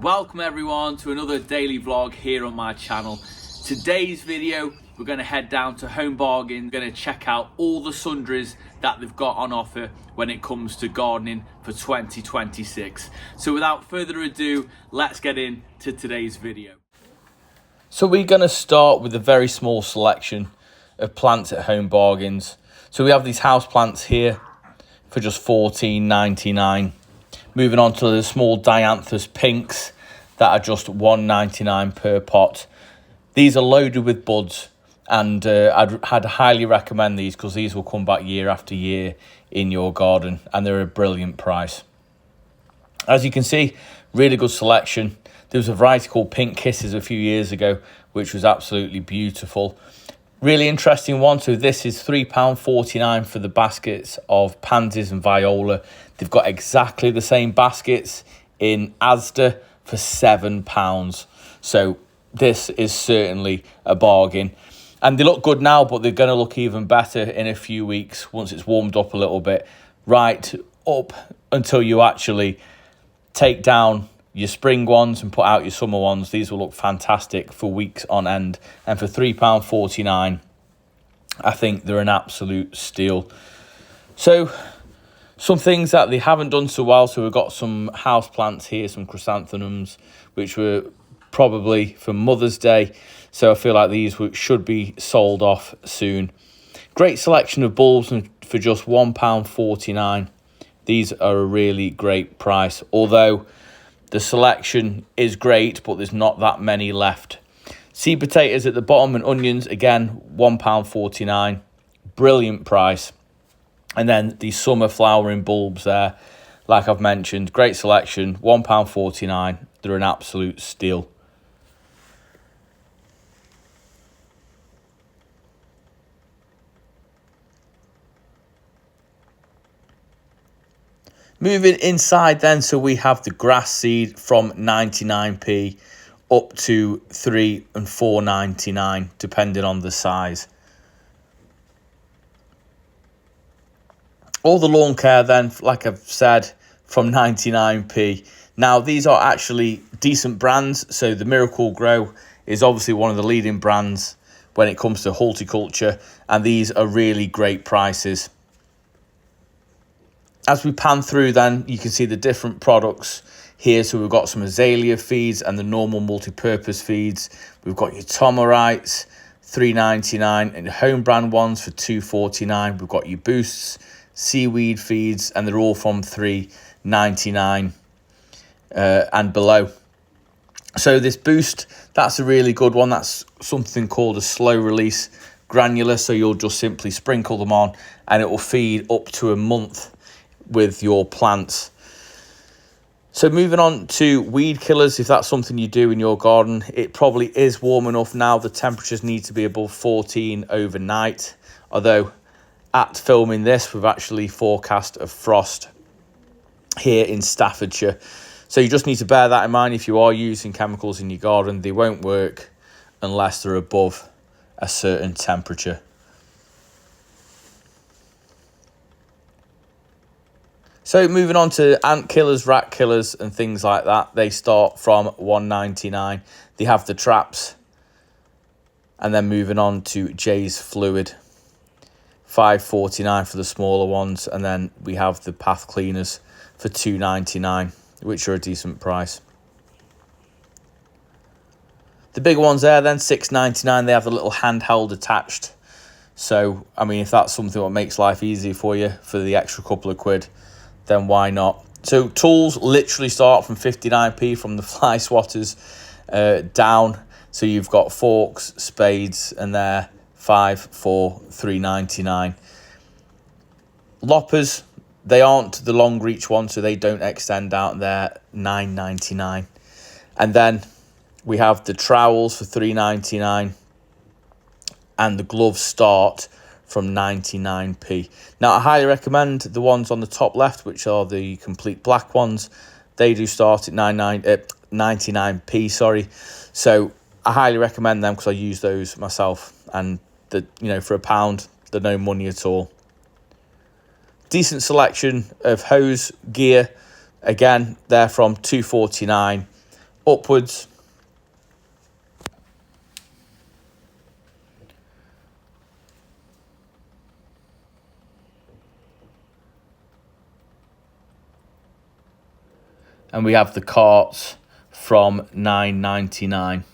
Welcome everyone to another daily vlog here on my channel. Today's video we're going to head down to Home Bargain, going to check out all the sundries that they've got on offer when it comes to gardening for 2026. So without further ado, let's get into today's video. So we're going to start with a very small selection of plants at Home Bargains. So we have these house plants here for just $14.99. Moving on to the small dianthus pinks that are just $1.99 per pot. These are loaded with buds, and I'd highly recommend these because these will come back year after year in your garden, and they're a brilliant price. As you can see, really good selection. There was a variety called Pink Kisses a few years ago, which was absolutely beautiful. Really interesting one. So this is £3.49 for the baskets of pansies and viola. They've got exactly the same baskets in Asda for £7. So this is certainly a bargain. And they look good now, but they're going to look even better in a few weeks once it's warmed up a little bit. Right up until you actually take down your spring ones and put out your summer ones. These will look fantastic for weeks on end. And for £3.49, I think they're an absolute steal. So some things that they haven't done so well. So we've got some house plants here, some chrysanthemums, which were probably for Mother's Day. So I feel like these should be sold off soon. Great selection of bulbs for just £1.49. These are a really great price, although the selection is great, but there's not that many left. Seed potatoes at the bottom and onions, again, £1.49. Brilliant price. And then the summer flowering bulbs there, like I've mentioned, great selection, £1.49. They're an absolute steal. Moving inside then, so we have the grass seed from 99p up to £3 and £4.99, depending on the size. All the lawn care then, like I've said, from 99p. Now, these are actually decent brands. So the Miracle Grow is obviously one of the leading brands when it comes to horticulture, and these are really great prices. As we pan through then, you can see the different products here. So we've got some azalea feeds and the normal multi-purpose feeds. We've got your Tomerites, $3.99, and home brand ones for $2.49. We've got your Boosts, seaweed feeds, and they're all from $3.99 and below. So this Boost, that's a really good one. That's something called a slow release granular. So you'll just simply sprinkle them on and it will feed up to a month with your plants. So moving on to weed killers, if that's something you do in your garden, it probably is warm enough now. The temperatures need to be above 14 overnight, although at filming this we've actually forecast a frost here in Staffordshire. So you just need to bear that in mind. If you are using chemicals in your garden, they won't work unless they're above a certain temperature. So moving on to ant killers, rat killers and things like that. They start from $1.99. They have the traps. And then moving on to Jay's Fluid, $5.49 for the smaller ones. And then we have the path cleaners for $2.99, which are a decent price. The bigger ones there then, $6.99. They have the little handheld attached. So, I mean, if that's something that makes life easy for you for the extra couple of quid, then why not? So tools literally start from 59p from the fly swatters down. So you've got forks, spades, and they're $5 for $3.99. Loppers, they aren't the long reach ones, so they don't extend out. They're $9.99. And then we have the trowels for $3.99, and the gloves start from 99p. Now, I highly recommend the ones on the top left, which are the complete black ones. They do start at 99p, sorry. So I highly recommend them because I use those myself, and for £1, they're no money at all. Decent selection of hose gear. Again, they're from $2.49 upwards. And we have the carts from $9.99.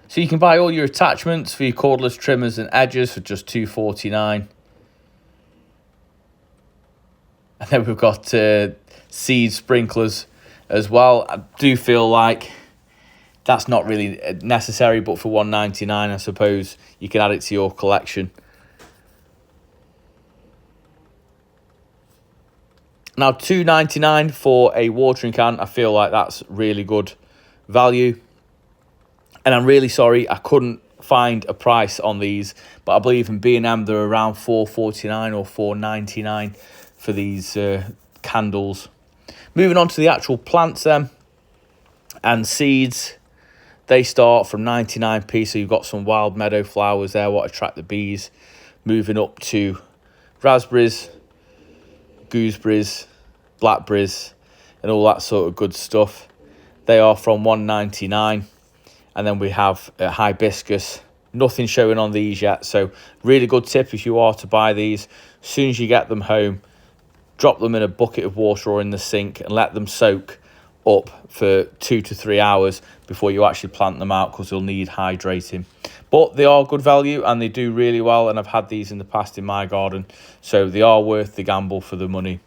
So you can buy all your attachments for your cordless trimmers and edges for just $2.49. And then we've got seed sprinklers as well. I do feel like that's not really necessary, but for $1.99, I suppose you can add it to your collection. Now, $2.99 for a watering can, I feel like that's really good value. And I'm really sorry I couldn't find a price on these, but I believe in B&M they're around $4.49 or $4.99 for these candles. Moving on to the actual plants then, and seeds, they start from 99p, so you've got some wild meadow flowers there, what attract the bees. Moving up to raspberries, gooseberries, blackberries, and all that sort of good stuff. They are from $1.99. And then we have hibiscus. Nothing showing on these yet, so really good tip if you are to buy these. As soon as you get them home, drop them in a bucket of water or in the sink and let them soak up for 2 to 3 hours before you actually plant them out, because they'll need hydrating. But they are good value and they do really well, and I've had these in the past in my garden, so they are worth the gamble for the money.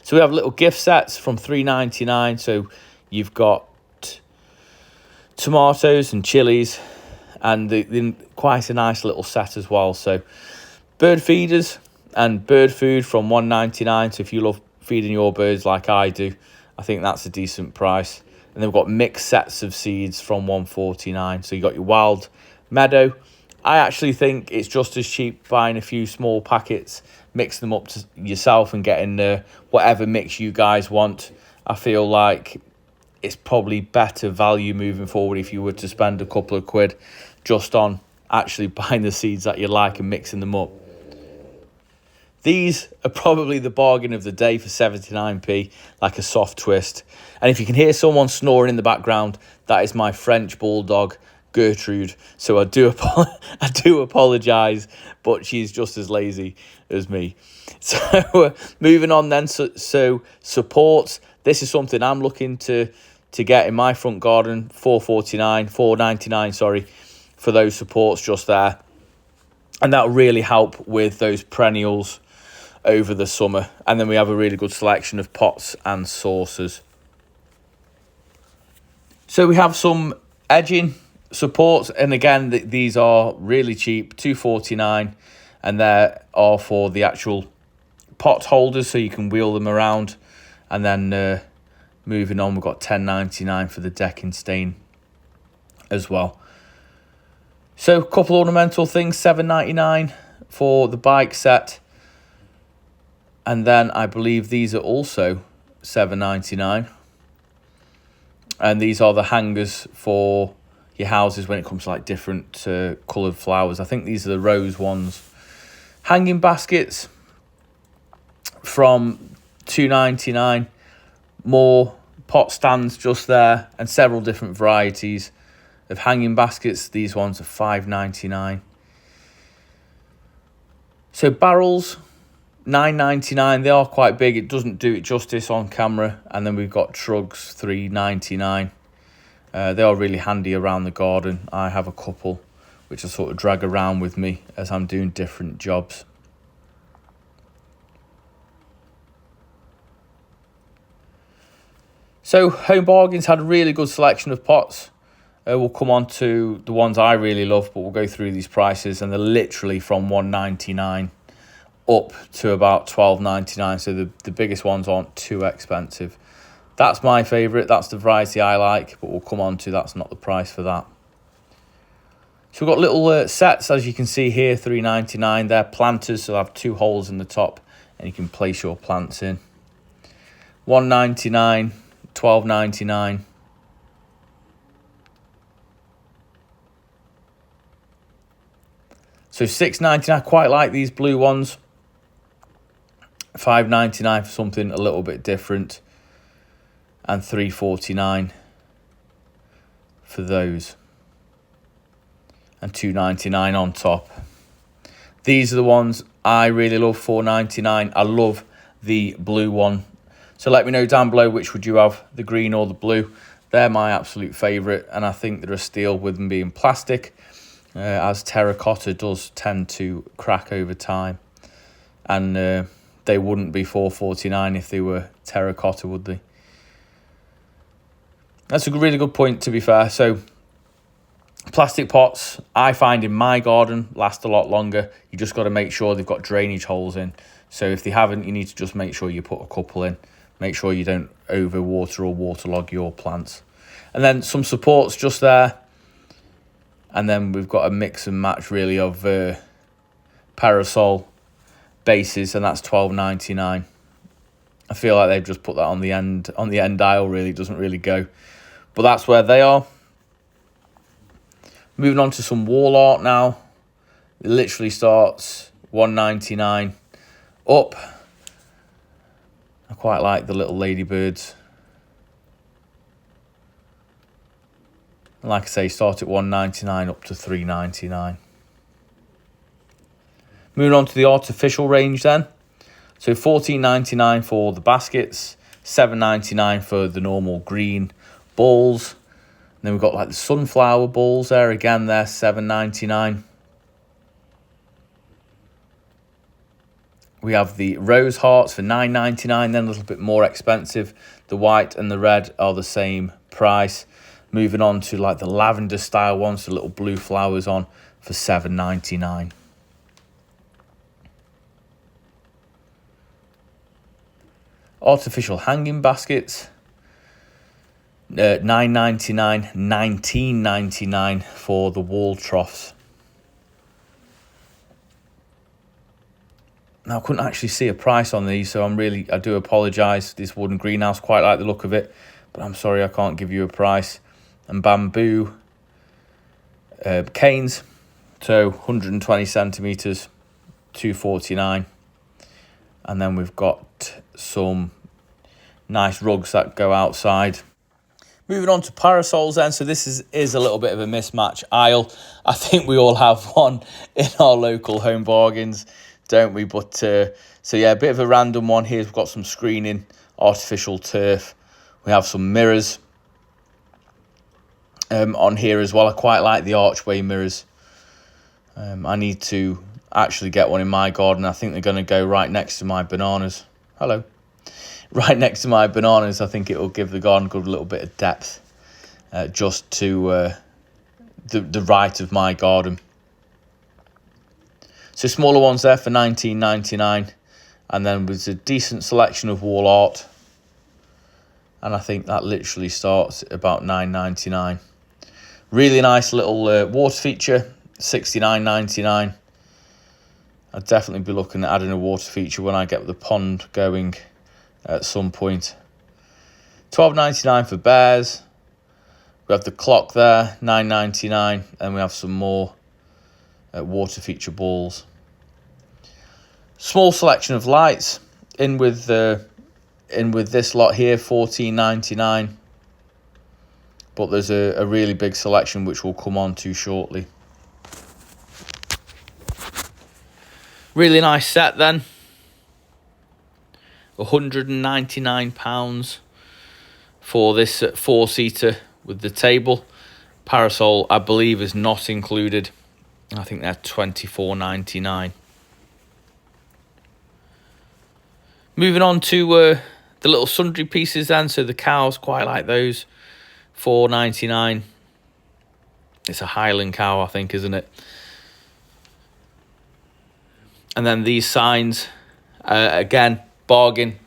So we have little gift sets from $3.99. So you've got tomatoes and chilies, and they're quite a nice little set as well. So bird feeders and bird food from $1.99. So if you love feeding your birds like I do, I think that's a decent price. And then we've got mixed sets of seeds from $1.49. So you got your wild meadow. I actually think it's just as cheap buying a few small packets, mix them up to yourself and getting whatever mix you guys want. I feel like it's probably better value moving forward if you were to spend a couple of quid just on actually buying the seeds that you like and mixing them up. These are probably the bargain of the day for 79p, like a soft twist. And if you can hear someone snoring in the background, that is my French bulldog, Gertrude. So I do apologise, but she's just as lazy as me. So moving on then, so support. This is something I'm looking to get in my front garden. $4.99, sorry, for those supports just there. And that'll really help with those perennials over the summer. And then we have a really good selection of pots and saucers. So we have some edging supports, and again, these are really cheap, $2.49, and they are for the actual pot holders, so you can wheel them around. And then moving on, we've got $10.99 for the decking stain as well. So a couple ornamental things, $7.99 for the bike set. And then I believe these are also $7.99. And these are the hangers for your houses when it comes to like different coloured flowers. I think these are the rose ones. Hanging baskets from $2.99. More pot stands just there, and several different varieties of hanging baskets. These ones are $5.99. So barrels, $9.99. They are quite big. It doesn't do it justice on camera. And then we've got trugs, $3.99. They are really handy around the garden. I have a couple which I sort of drag around with me as I'm doing different jobs. So Home Bargains had a really good selection of pots. We'll come on to the ones I really love, but we'll go through these prices, and they're literally from $1.99 up to about $12.99. So the biggest ones aren't too expensive. That's my favourite. That's the variety I like, but we'll come on to that's not the price for that. So we've got little sets, as you can see here, $3.99. They're planters, so they'll have 2 holes in the top, and you can place your plants in. $1.99, $12.99. So $6.99. I quite like these blue ones. $5.99 for something a little bit different. and £3.49 for those, and £2.99 on top. These are the ones I really love, £4.99. I love the blue one. So let me know down below which would you have, the green or the blue. They're my absolute favourite, and I think they're a steal with them being plastic, as terracotta does tend to crack over time. And they wouldn't be £4.49 if they were terracotta, would they? That's a really good point, to be fair. So plastic pots, I find in my garden, last a lot longer. You just got to make sure they've got drainage holes in. So if they haven't, you need to just make sure you put a couple in. Make sure you don't overwater or waterlog your plants. And then some supports just there. And then we've got a mix and match really of parasol bases, and that's £12.99. I feel like they've just put that on the end aisle, really. It doesn't really go. But that's where they are. Moving on to some wall art now. It literally starts £1.99 up. I quite like the little ladybirds. And like I say, start at £1.99 up to £3.99. Moving on to the artificial range then. So £14.99 for the baskets, £7.99 for the normal green balls. And then we've got like the sunflower balls there. Again, they're £7.99. We have the rose hearts for £9.99, then a little bit more expensive. The white and the red are the same price. Moving on to like the lavender style ones, the little blue flowers on for £7.99. Artificial hanging baskets, £9.99, £19.99 for the wall troughs. Now, I couldn't actually see a price on these, so I do apologise. This wooden greenhouse, quite like the look of it, but I'm sorry I can't give you a price. And bamboo canes, so 120 centimetres, £2.49. And then we've got some nice rugs that go outside. Moving on to parasols then. So this is a little bit of a mismatch aisle. I think we all have one in our local Home Bargains, don't we? But so yeah, a bit of a random one here. We've got some screening, artificial turf. We have some mirrors on here as well. I quite like the archway mirrors. I need to actually get one in my garden. I think they're going to go right next to my bananas. Hello. Right next to my bananas. I think it will give the garden a good little bit of depth, just to the right of my garden. So smaller ones there for £19.99, and then with a decent selection of wall art, and I think that literally starts at about £9.99. Really nice little water feature, £69.99. I'd definitely be looking at adding a water feature when I get the pond going at some point. £12.99 for bears. We have the clock there, £9.99, and we have some more water feature balls. Small selection of lights in with this lot here, £14.99. But there's a really big selection which we'll come on to shortly. Really nice set then. £199 for this 4-seater with the table. Parasol, I believe, is not included. I think they're £24.99. Moving on to the little sundry pieces then. So the cows, quite like those. £4.99. It's a Highland cow, I think, isn't it? And then these signs, again, bargain.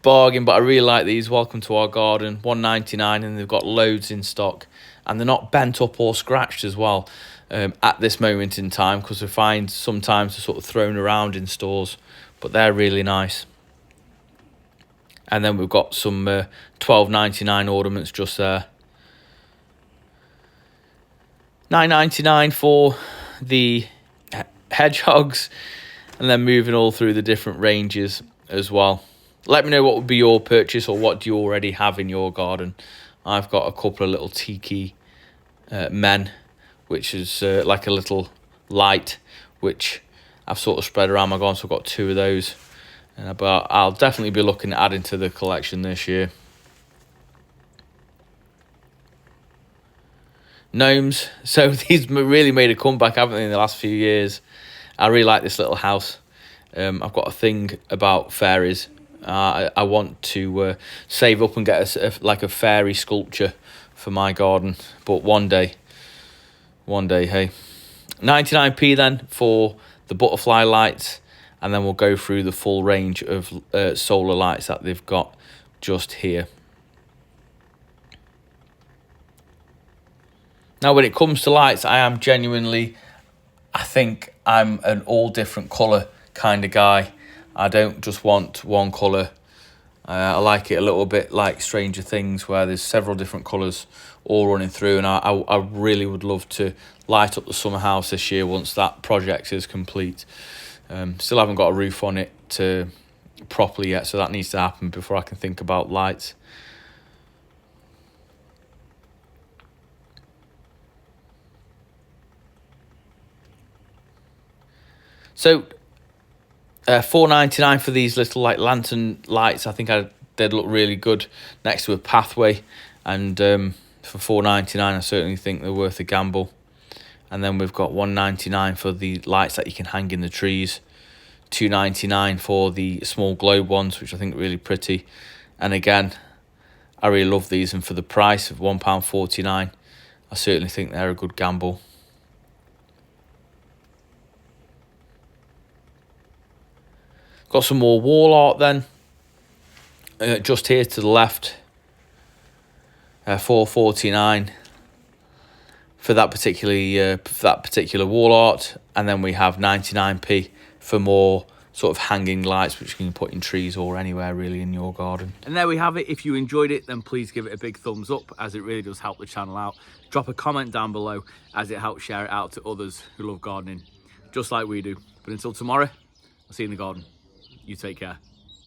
Bargain, but I really like these. Welcome to our garden, £1.99, and they've got loads in stock. And they're not bent up or scratched as well at this moment in time, because we find sometimes they're sort of thrown around in stores, but they're really nice. And then we've got some £12.99 ornaments just there. £9.99 for the hedgehogs, and then moving all through the different ranges as well. let me know what would be your purchase, or what do you already have in your garden. I've got a couple of little tiki men, which is like a little light, which I've sort of spread around my garden, so I've got 2 of those. But I'll definitely be looking at adding to the collection this year. Gnomes. So these really made a comeback, haven't they, in the last few years. I really like this little house. I've got a thing about fairies. I want to save up and get like a fairy sculpture for my garden. But one day, hey. 99p then for the butterfly lights. And then we'll go through the full range of solar lights that they've got just here. Now, when it comes to lights, I think I'm an all different colour kind of guy. I don't just want one colour. I like it a little bit like Stranger Things, where there's several different colours all running through. And I really would love to light up the summer house this year once that project is complete. Still haven't got a roof on it properly yet, so that needs to happen before I can think about lights. So $4.99 for these little like lantern lights. I think they'd look really good next to a pathway, and for $4.99 I certainly think they're worth a gamble. And then we've got $1.99 for the lights that you can hang in the trees, $2.99 for the small globe ones, which I think are really pretty. And again, I really love these, and for the price of £1.49, I certainly think they're a good gamble. Got some more wall art then, just here to the left, $4.49 for that particular wall art, and then we have 99p for more sort of hanging lights, which you can put in trees or anywhere really in your garden. And there we have it. If you enjoyed it, then please give it a big thumbs up, as it really does help the channel out. Drop a comment down below, as it helps share it out to others who love gardening just like we do. But until tomorrow, I'll see you in the garden. You take care.